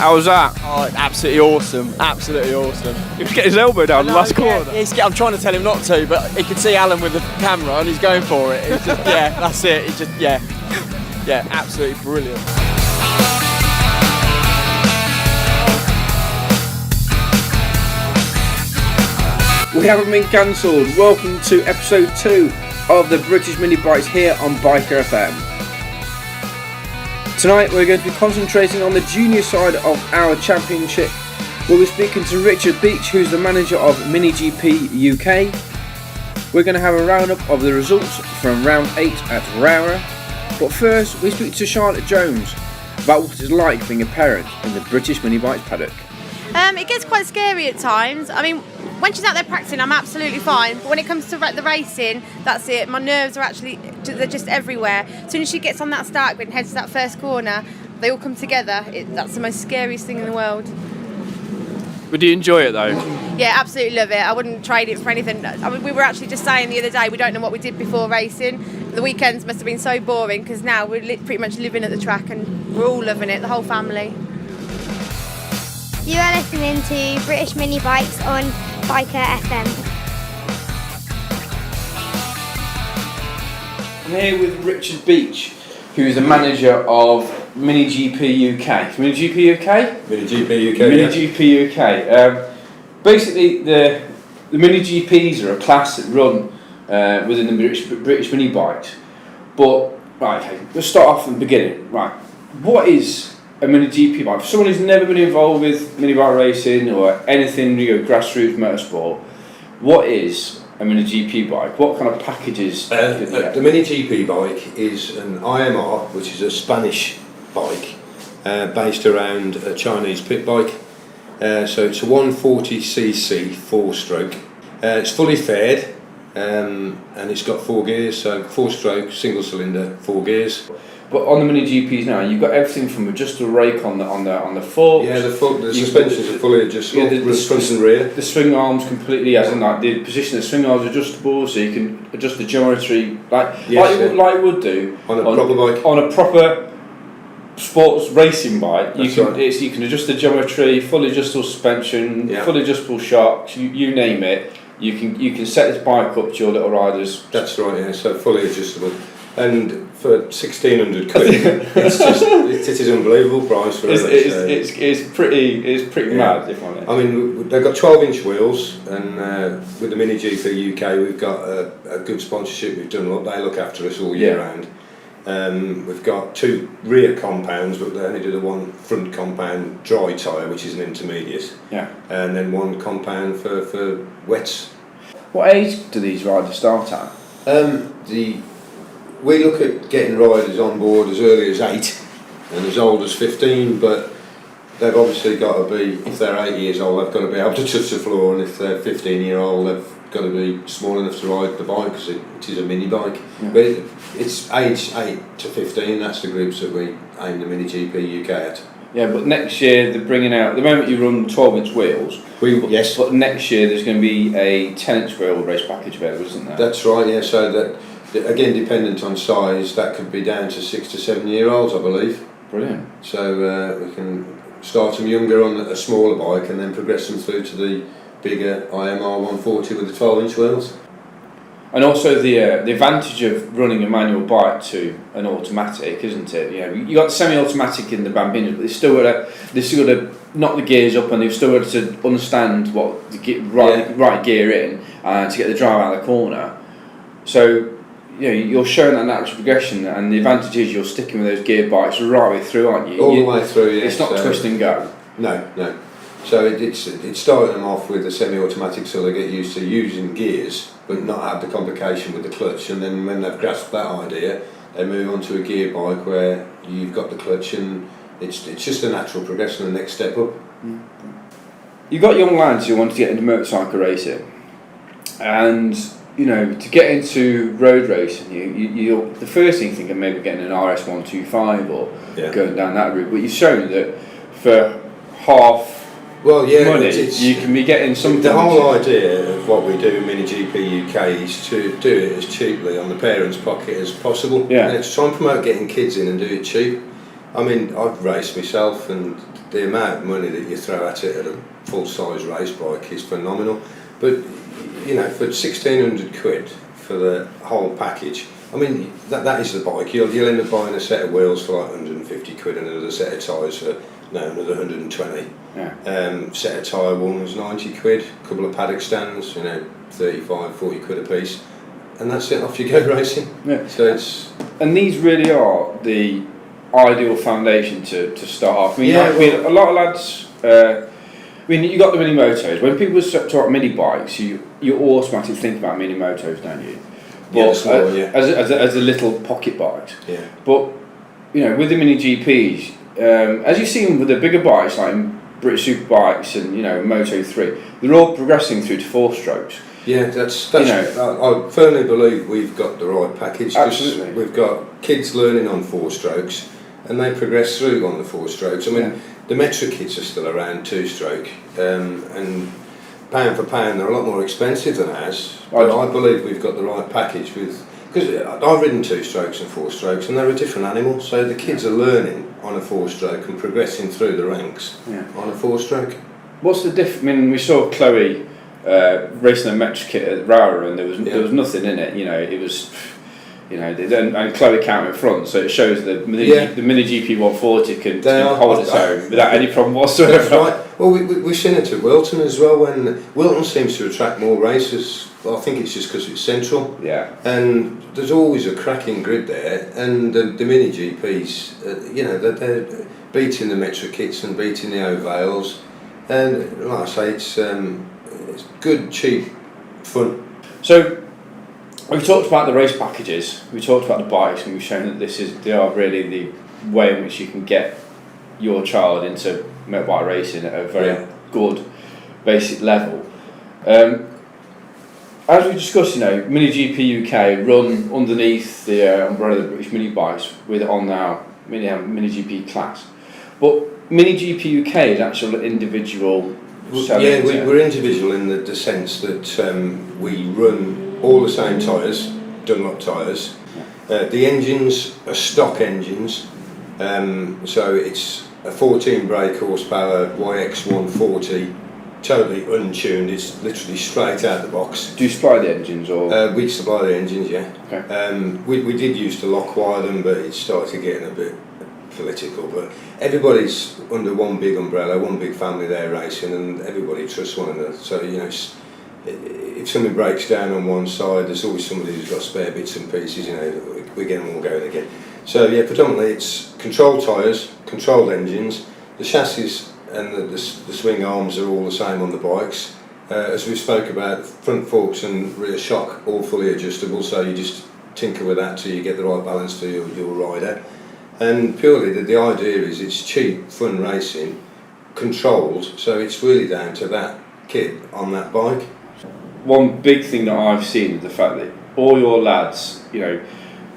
How was that? Oh, absolutely awesome. Absolutely awesome. He was getting his elbow down the last corner. I'm trying to tell him not to, but he could see Alan with the camera and he's going for it. It's just, that's it. It's just, absolutely brilliant. We haven't been cancelled. Welcome to episode 2 of the British Mini Bikes here on Biker FM. Tonight we're going to be concentrating on the junior side of our championship. We'll be speaking to Richard Beach, who's the manager of Mini GP UK. We're going to have a roundup of the results from round 8 at Rowra. But first we speak to Charlotte Jones about what it's like being a parent in the British Mini Bikes paddock. It gets quite scary at times. I mean, when she's out there practicing, I'm absolutely fine. But when it comes to the racing, that's it. My nerves are they're just everywhere. As soon as she gets on that start grid and heads to that first corner, they all come together. That's the most scariest thing in the world. But do you enjoy it though? Yeah, absolutely love it. I wouldn't trade it for anything. I mean, we were actually just saying the other day, we don't know what we did before racing. The weekends must have been so boring because now we're pretty much living at the track and we're all loving it, the whole family. You are listening to British Mini Bikes on Biker FM. I'm here with Richard Beach, who is the manager of Mini GP UK. Mini GP UK? Mini GP UK. Mini GP UK. Basically, the Mini GPs are a class that run within the British Mini Bikes. But right, okay, let's start off from the beginning. Right, what is a Mini GP bike? For someone who's never been involved with mini bike racing or anything, grassroots motorsport, what is a Mini GP bike? What kind of packages? The Mini GP bike is an IMR, which is a Spanish bike based around a Chinese pit bike. So it's a 140cc 4-stroke. It's fully faired and it's got 4 gears, so 4-stroke, single cylinder, 4 gears. But on the Mini GPs now, you've got everything from adjustable rake on the forks. Yeah, the suspensions are fully adjustable, the front and rear. The swing arms completely, as in like the position of the swing arms adjustable, so you can adjust the geometry like you would do on a proper bike. On a proper sports racing bike. That's You right. can adjust the geometry, fully adjustable suspension, fully adjustable shocks. You name it. You can set this bike up to your little riders. That's right. Yeah, so fully adjustable. And for 1,600 quid, it is an unbelievable price for it. It's pretty mad, if I'm honest. I mean, they've got 12-inch wheels, and with the Mini GP UK, we've got a good sponsorship. We've done they look after us all year round. We've got 2 rear compounds, but they only do the one front compound dry tyre, which is an intermediate. Yeah. And then one compound for wets. What age do these riders start at? We look at getting riders on board as early as 8 and as old as 15, but they've obviously got to be, if they're 8 years old, they've got to be able to touch the floor, and if they're 15-year-old, they've got to be small enough to ride the bike because it is a mini bike. Yeah. But it's age 8 to 15, that's the groups that we aim the Mini GP UK at. Yeah, but next year they're bringing out, the moment you run 12-inch wheels, yes. But next year there's going to be a 10-inch wheel race package available, isn't there? That's right, yeah, so that, again, dependent on size, that could be down to 6 to 7-year-olds, I believe. Brilliant. So we can start them younger on a smaller bike and then progress them through to the bigger IMR 140 with the 12-inch wheels. And also the advantage of running a manual bike to an automatic, isn't it? You got the semi-automatic in the Bambinos, but they've still got to knock the gears up, and they've still got to understand what the right gear in to get the drive out of the corner. So you're showing that natural progression, and the advantage is you're sticking with those gear bikes right the way through, aren't you? All the way through, yeah. It's not twist and go. No. So it's starting them off with a semi-automatic so they get used to using gears, but not have the complication with the clutch. And then when they've grasped that idea, they move on to a gear bike where you've got the clutch, and it's just a natural progression, the next step up. You've got young lads who want to get into motorcycle racing, and to get into road racing, you the first thing you think of maybe getting an RS125 or going down that route. But you've shown that for half money, you can be getting something. The whole idea of what we do in Mini GP UK is to do it as cheaply on the parents' pocket as possible. Yeah. And it's try and promote getting kids in and do it cheap. I mean, I've raced myself, and the amount of money that you throw at it at a full-size race bike is phenomenal. But you know, for 1,600 quid for the whole package, I mean, that is the bike. You'll end up buying a set of wheels for like 150 quid and another set of tyres for another 120. Yeah. Set of tyre warmers 90 quid, a couple of paddock stands, 35, 40 quid a piece, and that's it. Off you go racing. Yeah. So it's. And these really are the ideal foundation to start off. I mean, Yeah, a lot of lads. I mean, you got the mini motos. When people talk about mini bikes, you automatically think about mini motos, don't you? Yeah, But, small, yeah. As a little pocket bikes. Yeah. But with the mini GPs, as you see them with the bigger bikes like British Superbikes and Moto 3, they're all progressing through to 4-strokes. Yeah, that's I firmly believe we've got the right package. Absolutely. We've got kids learning on 4-strokes, and they progress through on the 4-strokes. I mean, the Metra kits are still around 2-stroke, and pound for pound they're a lot more expensive than ours. But I believe we've got the right package because I've ridden 2-strokes and 4-strokes, and they're a different animal. So the kids are learning on a 4-stroke and progressing through the ranks on a 4-stroke. What's the difference? I mean, we saw Chloe racing a Metra kit at Rara, and there was nothing in it. It was. And Chloe came in front, so it shows the mini GP 140 can hold its own without any problem whatsoever. That's right. Well, we've seen it at Wilton as well. When Wilton seems to attract more racers, I think it's just because it's central. Yeah. And there's always a cracking grid there, and the mini GPs, they're beating the Metra kits and beating the Ovales, and like I say, it's good, cheap fun. So. We've talked about the race packages, we talked about the bikes, and we've shown that they are really the way in which you can get your child into motorbike racing at a very good basic level. As we discussed, Mini GP UK run underneath the umbrella of the British mini bikes with on our Mini GP class, but Mini GP UK is actually individual. We're individual in the sense that we run all the same tyres, Dunlop tyres. The engines are stock engines, so it's a 14 brake horsepower YX 140, totally untuned. It's literally straight out the box. Do you supply the engines or? We supply the engines, yeah. Okay. We did used to lock wire them, but it started getting a bit political. But everybody's under one big umbrella, one big family there racing, and everybody trusts one another. So if something breaks down on one side, there's always somebody who's got spare bits and pieces. We get them all going again. So predominantly it's controlled tyres, controlled engines. The chassis and the swing arms are all the same on the bikes. As we spoke about, front forks and rear shock all fully adjustable. So you just tinker with that till you get the right balance for your rider. And purely the idea is it's cheap, fun racing, controlled. So it's really down to that kid on that bike. One big thing that I've seen is the fact that all your lads, they're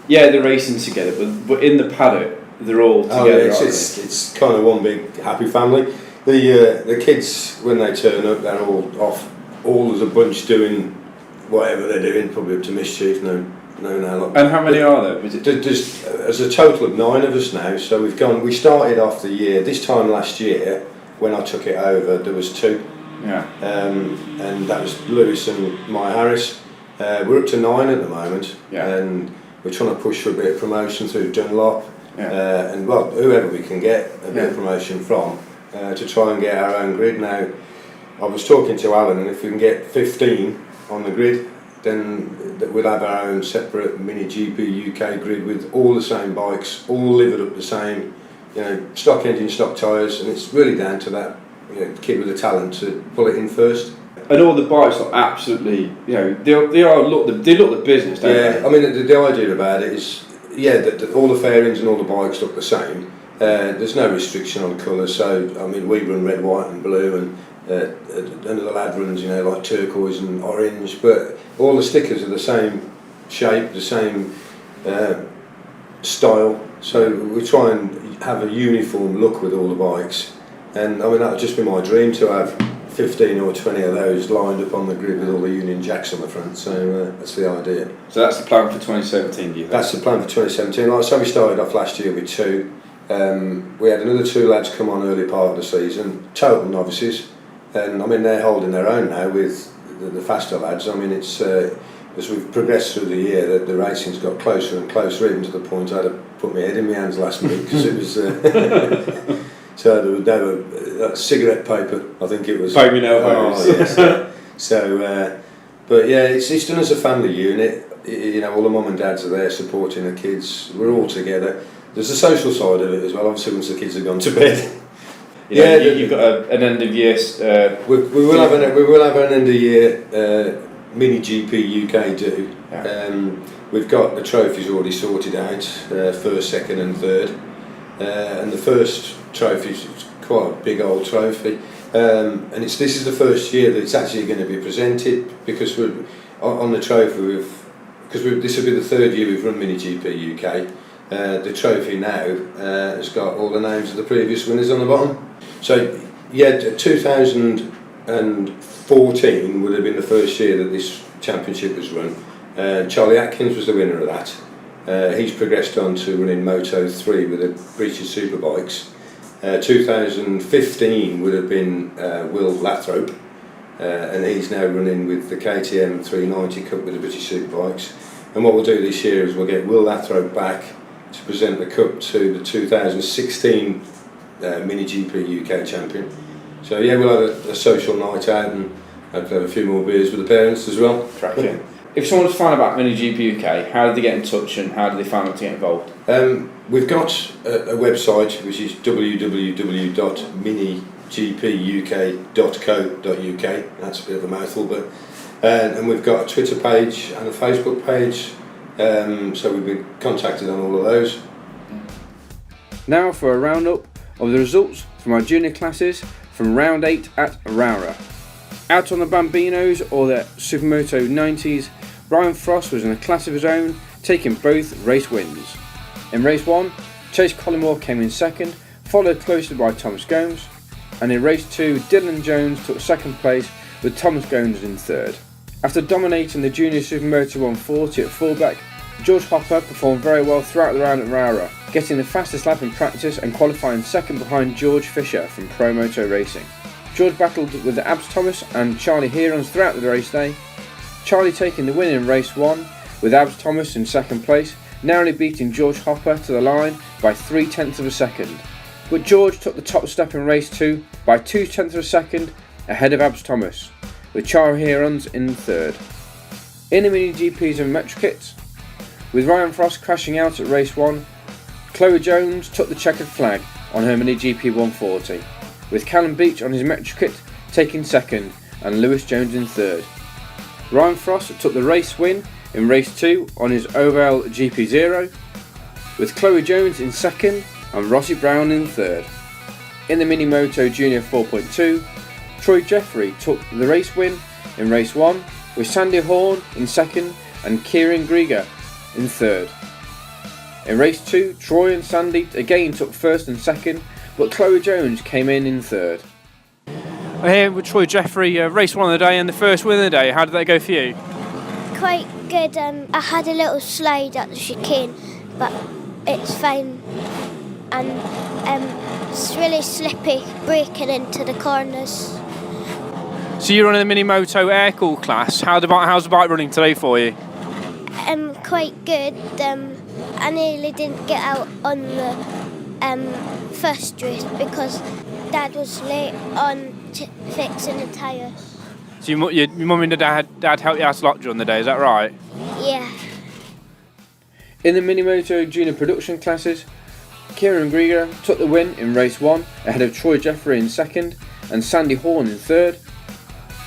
racing together, but in the paddock, they're all together. It's kind of one big happy family. The kids, when they turn up, they're all off, all as a bunch doing whatever they're doing, probably up to mischief. No. And how many are there? There's a total of 9 of us now. So we started off the year this time last year when I took it over. There was 2. Yeah. And that was Lewis and Maya Harris. We're up to 9 at the moment, and we're trying to push for a bit of promotion through Dunlop, and whoever we can get a bit of promotion from to try and get our own grid. Now, I was talking to Alan, and if we can get 15 on the grid, then we'll have our own separate Mini GP UK grid with all the same bikes, all livered up the same, stock engine, stock tyres, and it's really down to that. Kid with the talent to pull it in first. And all the bikes are absolutely, they look the business, don't they? I mean, the idea about it is, that all the fairings and all the bikes look the same. There's no restriction on colour, so I mean, we run red, white, and blue, and another lad runs, like turquoise and orange. But all the stickers are the same shape, the same style. So we try and have a uniform look with all the bikes. And I mean, that would just be my dream to have 15 or 20 of those lined up on the grid with all the Union Jacks on the front. So that's the idea. So that's the plan for 2017, do you think? That's the plan for 2017. Like I said, we started off last year with 2. We had another 2 lads come on early part of the season, total novices, and I mean they're holding their own now with the faster lads. I mean it's as we've progressed through the year, the racing's got closer and closer, even to the point I had to put my head in my hands last week because it was. So there were cigarette paper, I think it was. Baby nail yes. So, but yeah, it's done as a family unit. You know, all the mum and dads are there supporting the kids. We're all together. There's a social side of it as well. Obviously, once the kids have gone to bed. You've got an end of year. We will have an end of year mini GP UK do. Yeah. We've got the trophies already sorted out, first, second, and third. And the first trophy is quite a big old trophy. And this is the first year that it's actually going to be presented because we're on the trophy. This will be the 3rd year we've run Mini GP UK. The trophy now has got all the names of the previous winners on the bottom. So yeah, 2014 would have been the first year that this championship was run. Charlie Atkins was the winner of that. He's progressed on to running Moto 3 with the British Superbikes. 2015 would have been Will Lathrop, and he's now running with the KTM 390 Cup with the British Superbikes. And what we'll do this year is we'll get Will Lathrop back to present the Cup to the 2016 Mini GP UK champion. So yeah, we'll have a social night out and have a few more beers with the parents as well. Cracking. If someone was fan about Mini GP UK, how did they get in touch and how did they find out to get involved? We've got a website which is www.minigpuk.co.uk. That's a bit of a mouthful, but and we've got a Twitter page and a Facebook page, so we've been contacted on all of those. Now for a roundup of the results from our junior classes from round 8 at Aurora. Out on the Bambinos or the Supermoto 90s, Brian Frost was in a class of his own, taking both race wins. In race 1, Chase Collymore came in second, followed closely by Thomas Gomes, and in race 2, Dylan Jones took second place with Thomas Gomes in third. After dominating the Junior Supermoto 140 at fullback, George Hopper performed very well throughout the round at Aurora, getting the fastest lap in practice and qualifying second behind George Fisher from Pro Moto Racing. George battled with the Abs Thomas and Charlie Herons throughout the race day, Charlie taking the win in race 1 with Abs Thomas in second place, narrowly beating George Hopper to the line by 0.3 of a second. But George took the top step in race 2 by 0.2 of a second ahead of Abs Thomas, with Charlie Herons in third. In the Mini GPs and Metro kits, with Ryan Frost crashing out at race 1, Chloe Jones took the checkered flag on her Mini GP 140, with Callum Beach on his Metro kit taking second and Lewis Jones in third. Ryan Frost took the race win in race 2 on his Oval GP0, with Chloe Jones in second and Rossi Brown in third. In the Mini Moto Junior 4.2, Troy Jeffrey took the race win in race 1, with Sandy Horn in second and Kieran Grieger in third. In race 2, Troy and Sandy again took first and second, but Chloe Jones came in third. We're here with Troy Jeffrey, race 1 of the day and the first win of the day. How did that go for you? Quite good. I had a little slide at the chicane, but it's fine. And it's really slippy, breaking into the corners. So you're running the Mini Moto Air Cool class. How's the bike running today for you? Quite good. I nearly didn't get out on the first race because Dad was late on fixing the tyres. So your mum and dad helped you out a lot during the day, is that right? Yeah. In the Minimoto Junior production classes, Kieran Grieger took the win in race 1 ahead of Troy Jeffrey in second and Sandy Horn in third.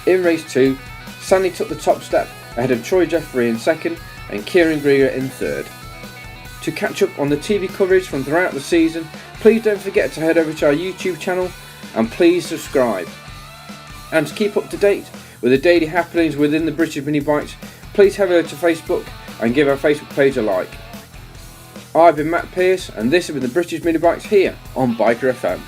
In race 2, Sandy took the top step ahead of Troy Jeffrey in second and Kieran Grieger in third. To catch up on the TV coverage from throughout the season, please don't forget to head over to our YouTube channel and please subscribe. And to keep up to date with the daily happenings within the British Mini Bikes, please head over to Facebook and give our Facebook page a like. I've been Matt Pearce and this has been the British Mini Bikes here on Biker FM.